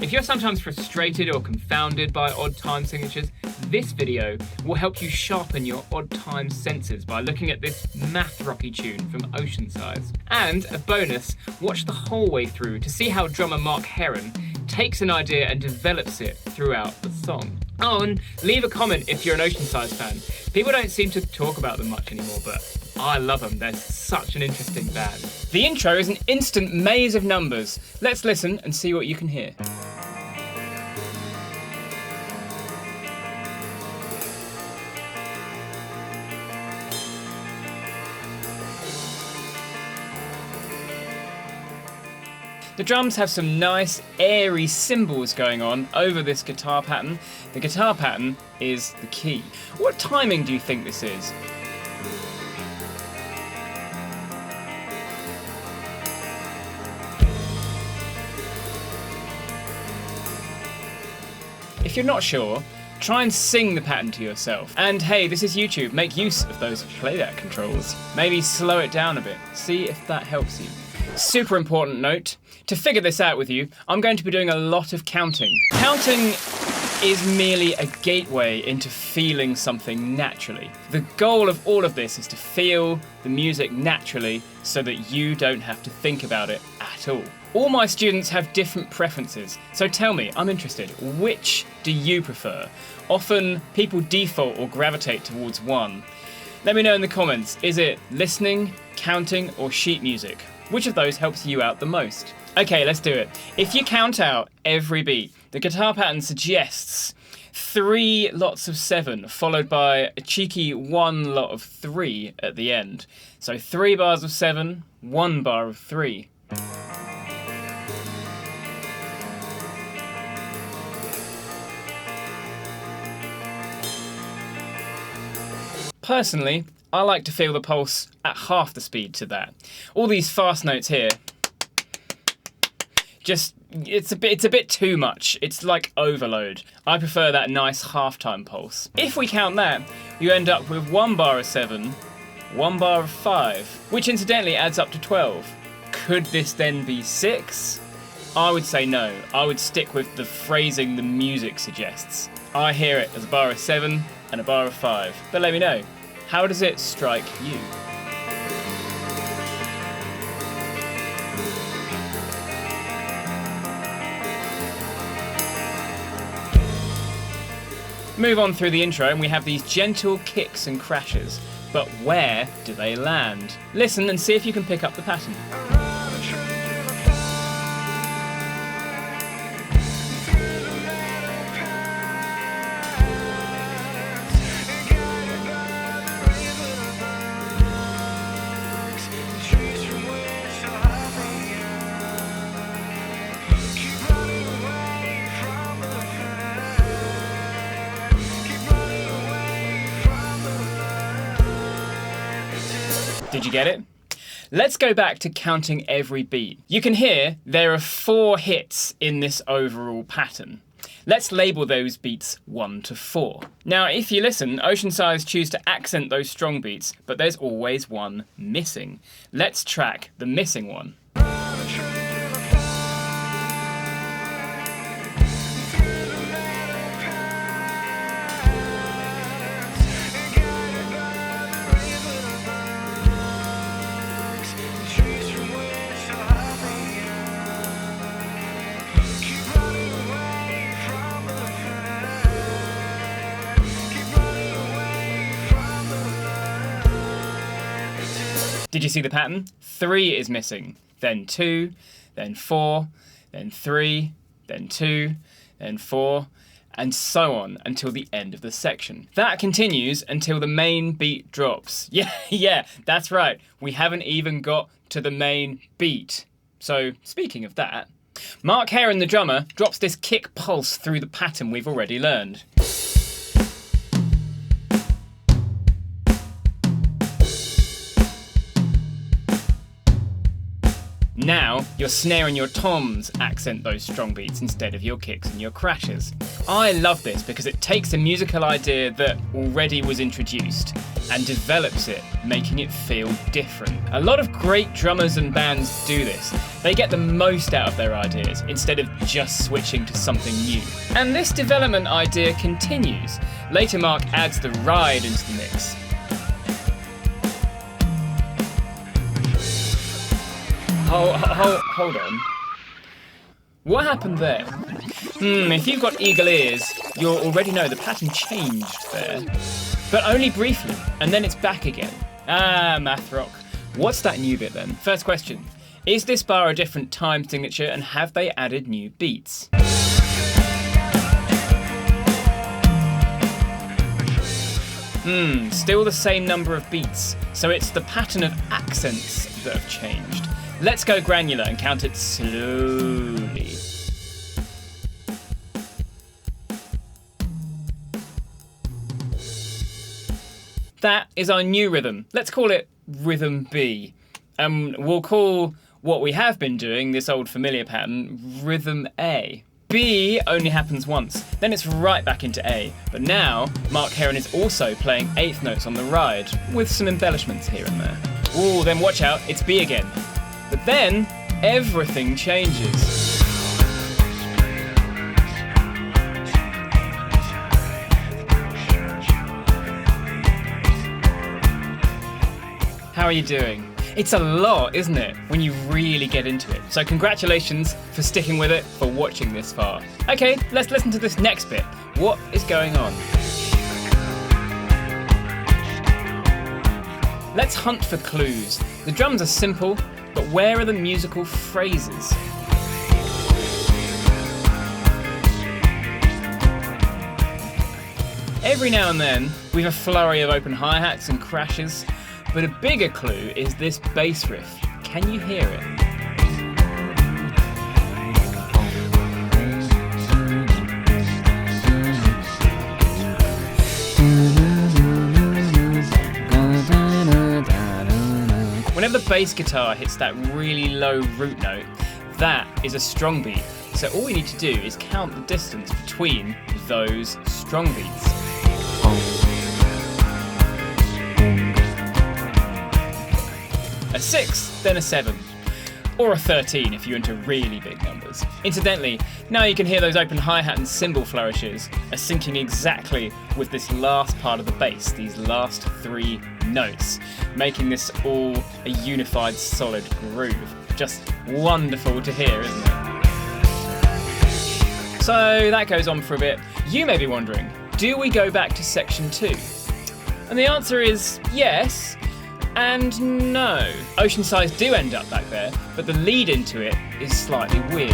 If you're sometimes frustrated or confounded by odd time signatures, this video will help you sharpen your odd time senses by looking at this math rocky tune from Oceansize. And a bonus, watch the whole way through to see how drummer Mark Heron takes an idea and develops it throughout the song. Oh, and leave a comment if you're an Oceansize fan. People don't seem to talk about them much anymore, but I love them. They're such an interesting band. The intro is an instant maze of numbers. Let's listen and see what you can hear. The drums have some nice, airy cymbals going on over this guitar pattern. The guitar pattern is the key. What timing do you think this is? If you're not sure, try and sing the pattern to yourself. And hey, this is YouTube, make use of those playback controls. Maybe slow it down a bit, see if that helps you. Super important note, to figure this out with you, I'm going to be doing a lot of counting. Counting is merely a gateway into feeling something naturally. The goal of all of this is to feel the music naturally so that you don't have to think about it at all. All my students have different preferences, so tell me, I'm interested, which do you prefer? Often people default or gravitate towards one. Let me know in the comments, is it listening, counting, or sheet music? Which of those helps you out the most? Okay, let's do it. If you count out every beat, the guitar pattern suggests 3 lots of 7, followed by a cheeky 1 lot of 3 at the end. So 3 bars of 7, 1 bar of 3. Personally, I like to feel the pulse at half the speed to that. All these fast notes here, it's a bit too much. It's like overload. I prefer that nice half-time pulse. If we count that, you end up with 1 bar of 7, 1 bar of 5, which incidentally adds up to 12. Could this then be 6? I would say no. I would stick with the phrasing the music suggests. I hear it as a bar of 7 and a bar of 5, but let me know. How does it strike you? Move on through the intro and we have these gentle kicks and crashes, but where do they land? Listen and see if you can pick up the pattern. Did you get it? Let's go back to counting every beat. You can hear there are 4 hits in this overall pattern. Let's label those beats 1 to 4. Now, if you listen, Oceansize choose to accent those strong beats, but there's always one missing. Let's track the missing one. Did you see the pattern? 3 is missing, then 2, then 4, then 3, then 2, then 4, and so on until the end of the section. That continues until the main beat drops. Yeah, that's right. We haven't even got to the main beat. So, speaking of that, Mark Heron, the drummer, drops this kick pulse through the pattern we've already learned. Now, your snare and your toms accent those strong beats instead of your kicks and your crashes. I love this because it takes a musical idea that already was introduced and develops it, making it feel different. A lot of great drummers and bands do this. They get the most out of their ideas instead of just switching to something new. And this development idea continues. Later Mark adds the ride into the mix. Hold on. What happened there? If you've got eagle ears, you'll already know the pattern changed there. But only briefly, and then it's back again. Math rock. What's that new bit then? First question. Is this bar a different time signature, and have they added new beats? Still the same number of beats, so it's the pattern of accents that have changed. Let's go granular and count it slowly. That is our new rhythm. Let's call it rhythm B. We'll call what we have been doing, this old familiar pattern, rhythm A. B only happens once, then it's right back into A. But now, Mark Heron is also playing eighth notes on the ride, with some embellishments here and there. Ooh, then watch out, it's B again. But then, everything changes. How are you doing? It's a lot, isn't it, when you really get into it? So congratulations for sticking with it, for watching this far. Okay, let's listen to this next bit. What is going on? Let's hunt for clues. The drums are simple, but where are the musical phrases? Every now and then, we have a flurry of open hi-hats and crashes, but a bigger clue is this bass riff. Can you hear it? Whenever the bass guitar hits that really low root note, that is a strong beat. So all we need to do is count the distance between those strong beats. A 6, then a 7. Or a 13 if you're into really big numbers. Incidentally, now you can hear those open hi-hat and cymbal flourishes are syncing exactly with this last part of the bass, these last 3 notes, making this all a unified solid groove. Just wonderful to hear, isn't it? So that goes on for a bit. You may be wondering, do we go back to section 2? And the answer is yes and no. Oceansize do end up back there, but the lead into it is slightly weird.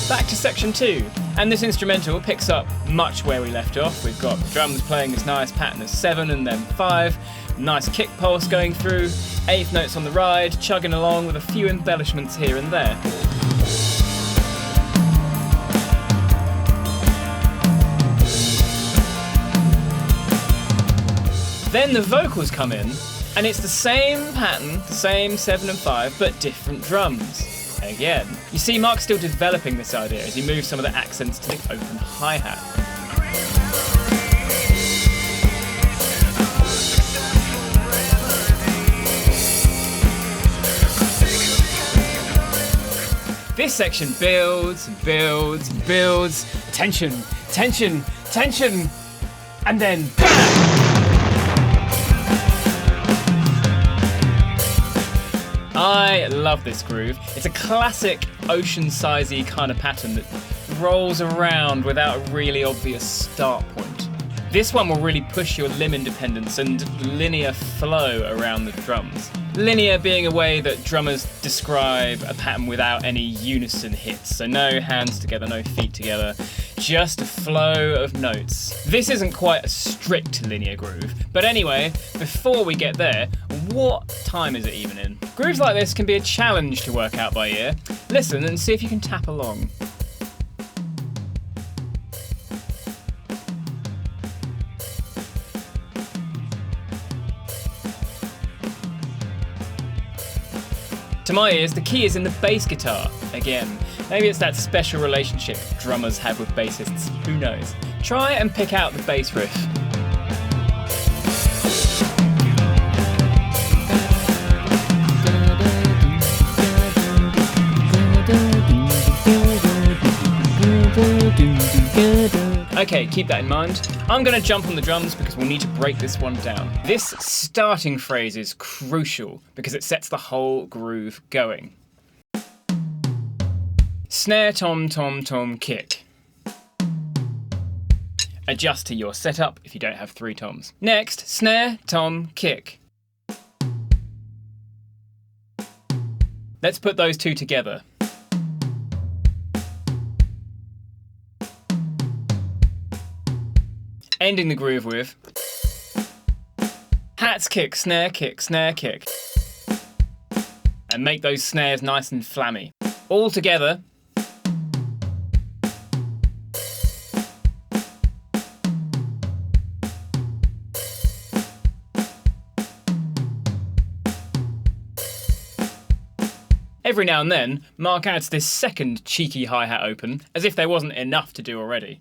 Back to section 2, and this instrumental picks up much where we left off. We've got drums playing this nice pattern of 7 and then 5, nice kick pulse going through, 8th notes on the ride, chugging along with a few embellishments here and there. Then the vocals come in, and it's the same pattern, the same 7 and 5, but different drums. Again. You see, Mark's still developing this idea as he moves some of the accents to the open hi-hat. This section builds and builds and builds. Tension, tension, tension, and then BAM! I love this groove. It's a classic Oceansize-y kind of pattern that rolls around without a really obvious start point. This one will really push your limb independence and linear flow around the drums. Linear being a way that drummers describe a pattern without any unison hits. So no hands together, no feet together, just a flow of notes. This isn't quite a strict linear groove, but anyway, before we get there, what time is it even in? Grooves like this can be a challenge to work out by ear. Listen and see if you can tap along. To my ears, the key is in the bass guitar, again. Maybe it's that special relationship drummers have with bassists, who knows? Try and pick out the bass riff. Okay, keep that in mind. I'm going to jump on the drums because we'll need to break this one down. This starting phrase is crucial because it sets the whole groove going. Snare, tom, tom, tom, kick. Adjust to your setup if you don't have 3 toms. Next, snare, tom, kick. Let's put those 2 together. Ending the groove with hats, kick, snare, kick, snare, kick. And make those snares nice and flammy. All together. Every now and then, Mark adds this second cheeky hi-hat open, as if there wasn't enough to do already.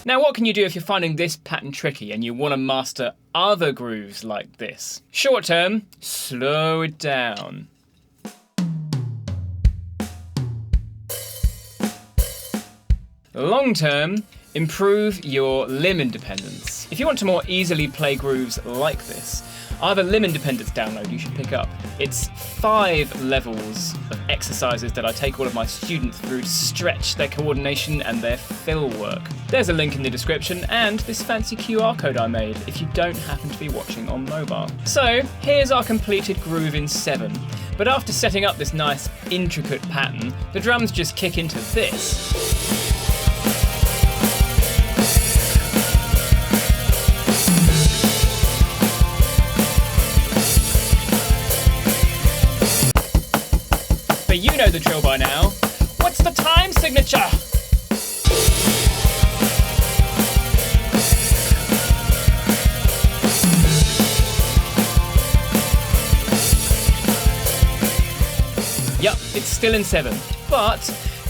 Now what can you do if you're finding this pattern tricky and you want to master other grooves like this? Short term, slow it down. Long term, improve your limb independence. If you want to more easily play grooves like this, I have a limb independence download you should pick up. It's 5 levels of exercises that I take all of my students through to stretch their coordination and their fill work. There's a link in the description and this fancy QR code I made if you don't happen to be watching on mobile. So here's our completed groove in 7. But after setting up this nice intricate pattern, the drums just kick into this. But you know the drill by now. What's the time signature? Yup, it's still in 7, but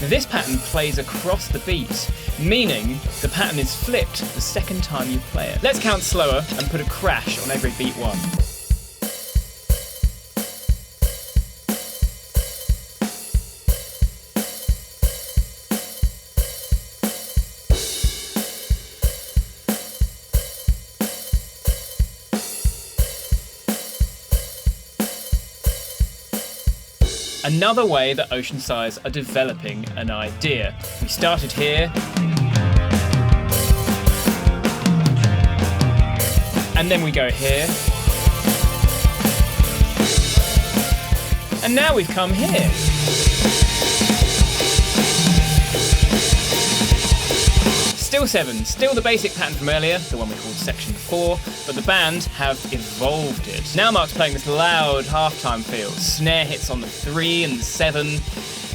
this pattern plays across the beat, meaning the pattern is flipped the second time you play it. Let's count slower and put a crash on every beat 1. Another way that Oceansize are developing an idea. We started here, and then we go here, and now we've come here. Still 7, still the basic pattern from earlier, the one we called section 4, but the band have evolved it. Now Mark's playing this loud halftime feel, snare hits on the 3 and the 7,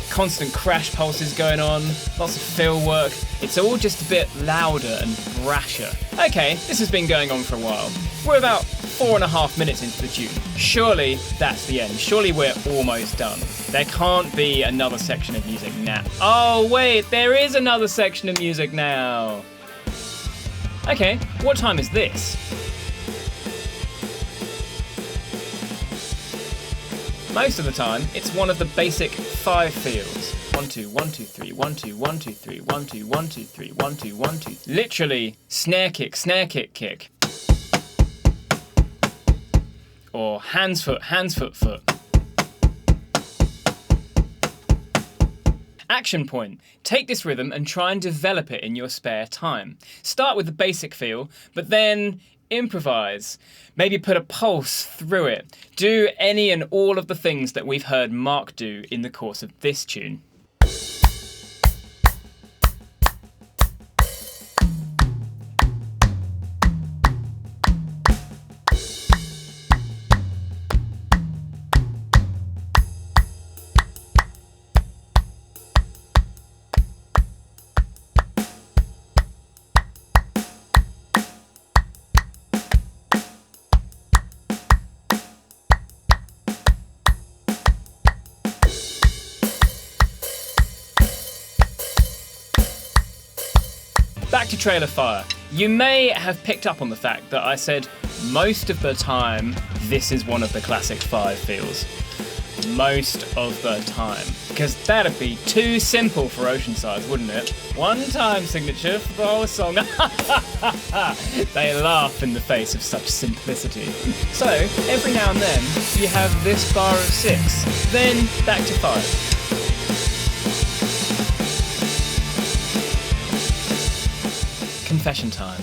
constant crash pulses going on, lots of fill work. It's all just a bit louder and brasher. Okay, this has been going on for a while. We're about 4.5 minutes into the tune. Surely that's the end. Surely we're almost done. There can't be another section of music now. Oh wait, there is another section of music now. Okay, what time is this? Most of the time, it's one of the basic 5 feels. 1, 2, 1, 2, 3, 1, 2, 1, 2, 3, 1, 2, 1, 2, 3, 1, 2, 1, 2. Literally, snare kick, kick. Or hands, foot, foot. Action point. Take this rhythm and try and develop it in your spare time. Start with the basic feel, but then improvise. Maybe put a pulse through it. Do any and all of the things that we've heard Mark do in the course of this tune. back to Trail of Fire. You may have picked up on the fact that I said most of the time this is one of the classic 5 feels. Most of the time. Because that'd be too simple for Oceansize, wouldn't it? One time signature for the whole song. They laugh in the face of such simplicity. So, every now and then, you have this bar of 6, then back to 5. Confession time.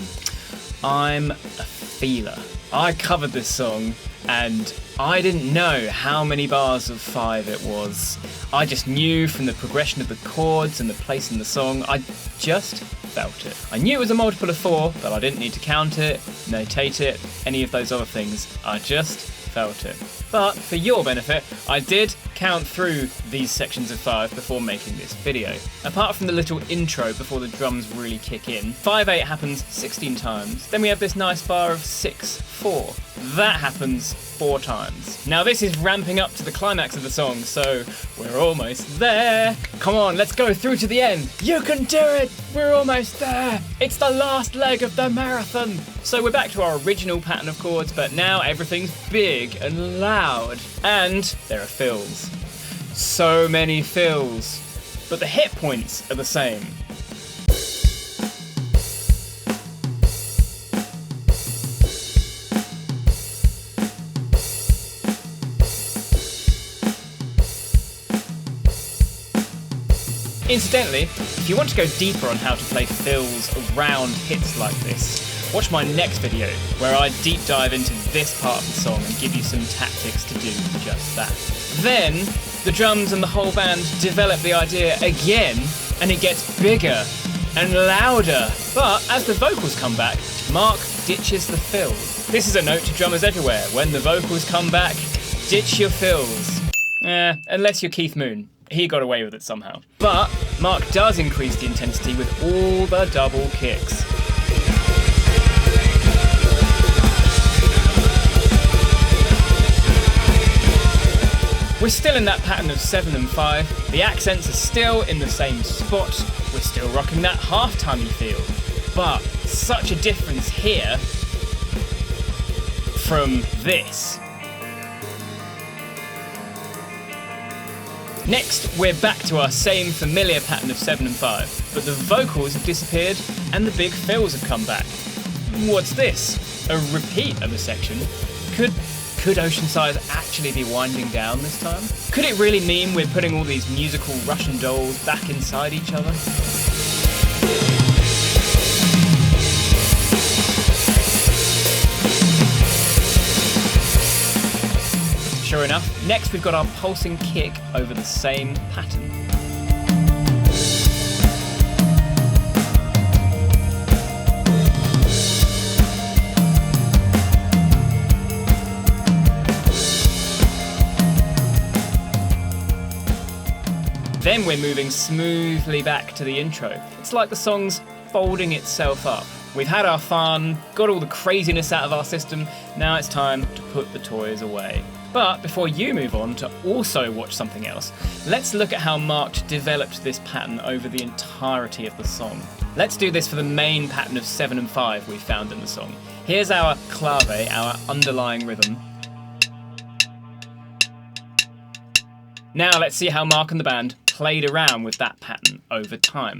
I'm a feeler. I covered this song and I didn't know how many bars of 5 it was. I just knew from the progression of the chords and the place in the song, I just felt it. I knew it was a multiple of 4, but I didn't need to count it, notate it, any of those other things. I just felt it. But for your benefit, I did count through these sections of 5 before making this video. Apart from the little intro before the drums really kick in, 5/8 happens 16 times. Then we have this nice bar of 6/4. That happens 4 times. Now this is ramping up to the climax of the song, so we're almost there. Come on, let's go through to the end. You can do it! We're almost there! It's the last leg of the marathon! So we're back to our original pattern of chords, but now everything's big and loud. And there are fills. So many fills. But the hit points are the same. Incidentally, if you want to go deeper on how to play fills around hits like this, watch my next video where I deep dive into this part of the song and give you some tactics to do just that. Then, the drums and the whole band develop the idea again, and it gets bigger and louder. But as the vocals come back, Mark ditches the fills. This is a note to drummers everywhere. When the vocals come back, ditch your fills. Unless you're Keith Moon. He got away with it somehow. But Mark does increase the intensity with all the double kicks. We're still in that pattern of 7 and 5. The accents are still in the same spot. We're still rocking that half-timey feel. But such a difference here from this. Next, we're back to our same familiar pattern of 7 and 5, but the vocals have disappeared and the big fills have come back. What's this? A repeat of a section? Could Oceansize actually be winding down this time? Could it really mean we're putting all these musical Russian dolls back inside each other? Sure enough, next we've got our pulsing kick over the same pattern. Then we're moving smoothly back to the intro. It's like the song's folding itself up. We've had our fun, got all the craziness out of our system, now it's time to put the toys away. But before you move on to also watch something else, let's look at how Mark developed this pattern over the entirety of the song. Let's do this for the main pattern of 7 and 5 we found in the song. Here's our clave, our underlying rhythm. Now let's see how Mark and the band played around with that pattern over time.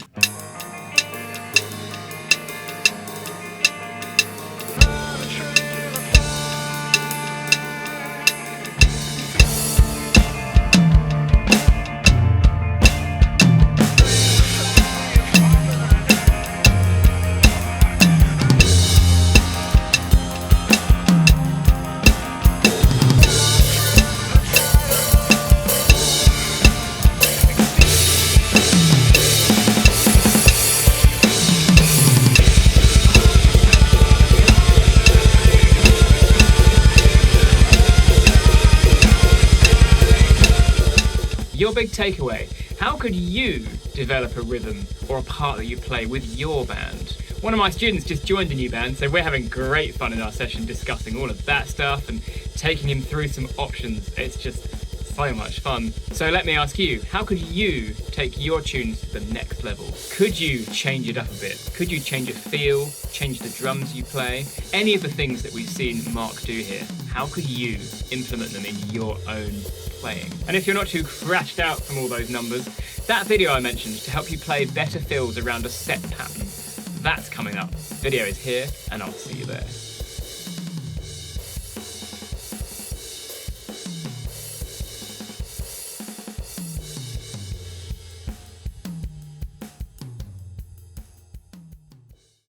Your big takeaway, how could you develop a rhythm or a part that you play with your band? One of my students just joined a new band, so we're having great fun in our session discussing all of that stuff and taking him through some options. It's just so much fun. So let me ask you, how could you take your tunes to the next level? Could you change it up a bit? Could you change a feel, change the drums you play? Any of the things that we've seen Mark do here, how could you implement them in your own playing? And if you're not too crashed out from all those numbers, that video I mentioned to help you play better fills around a set pattern, that's coming up. Video is here, and I'll see you there.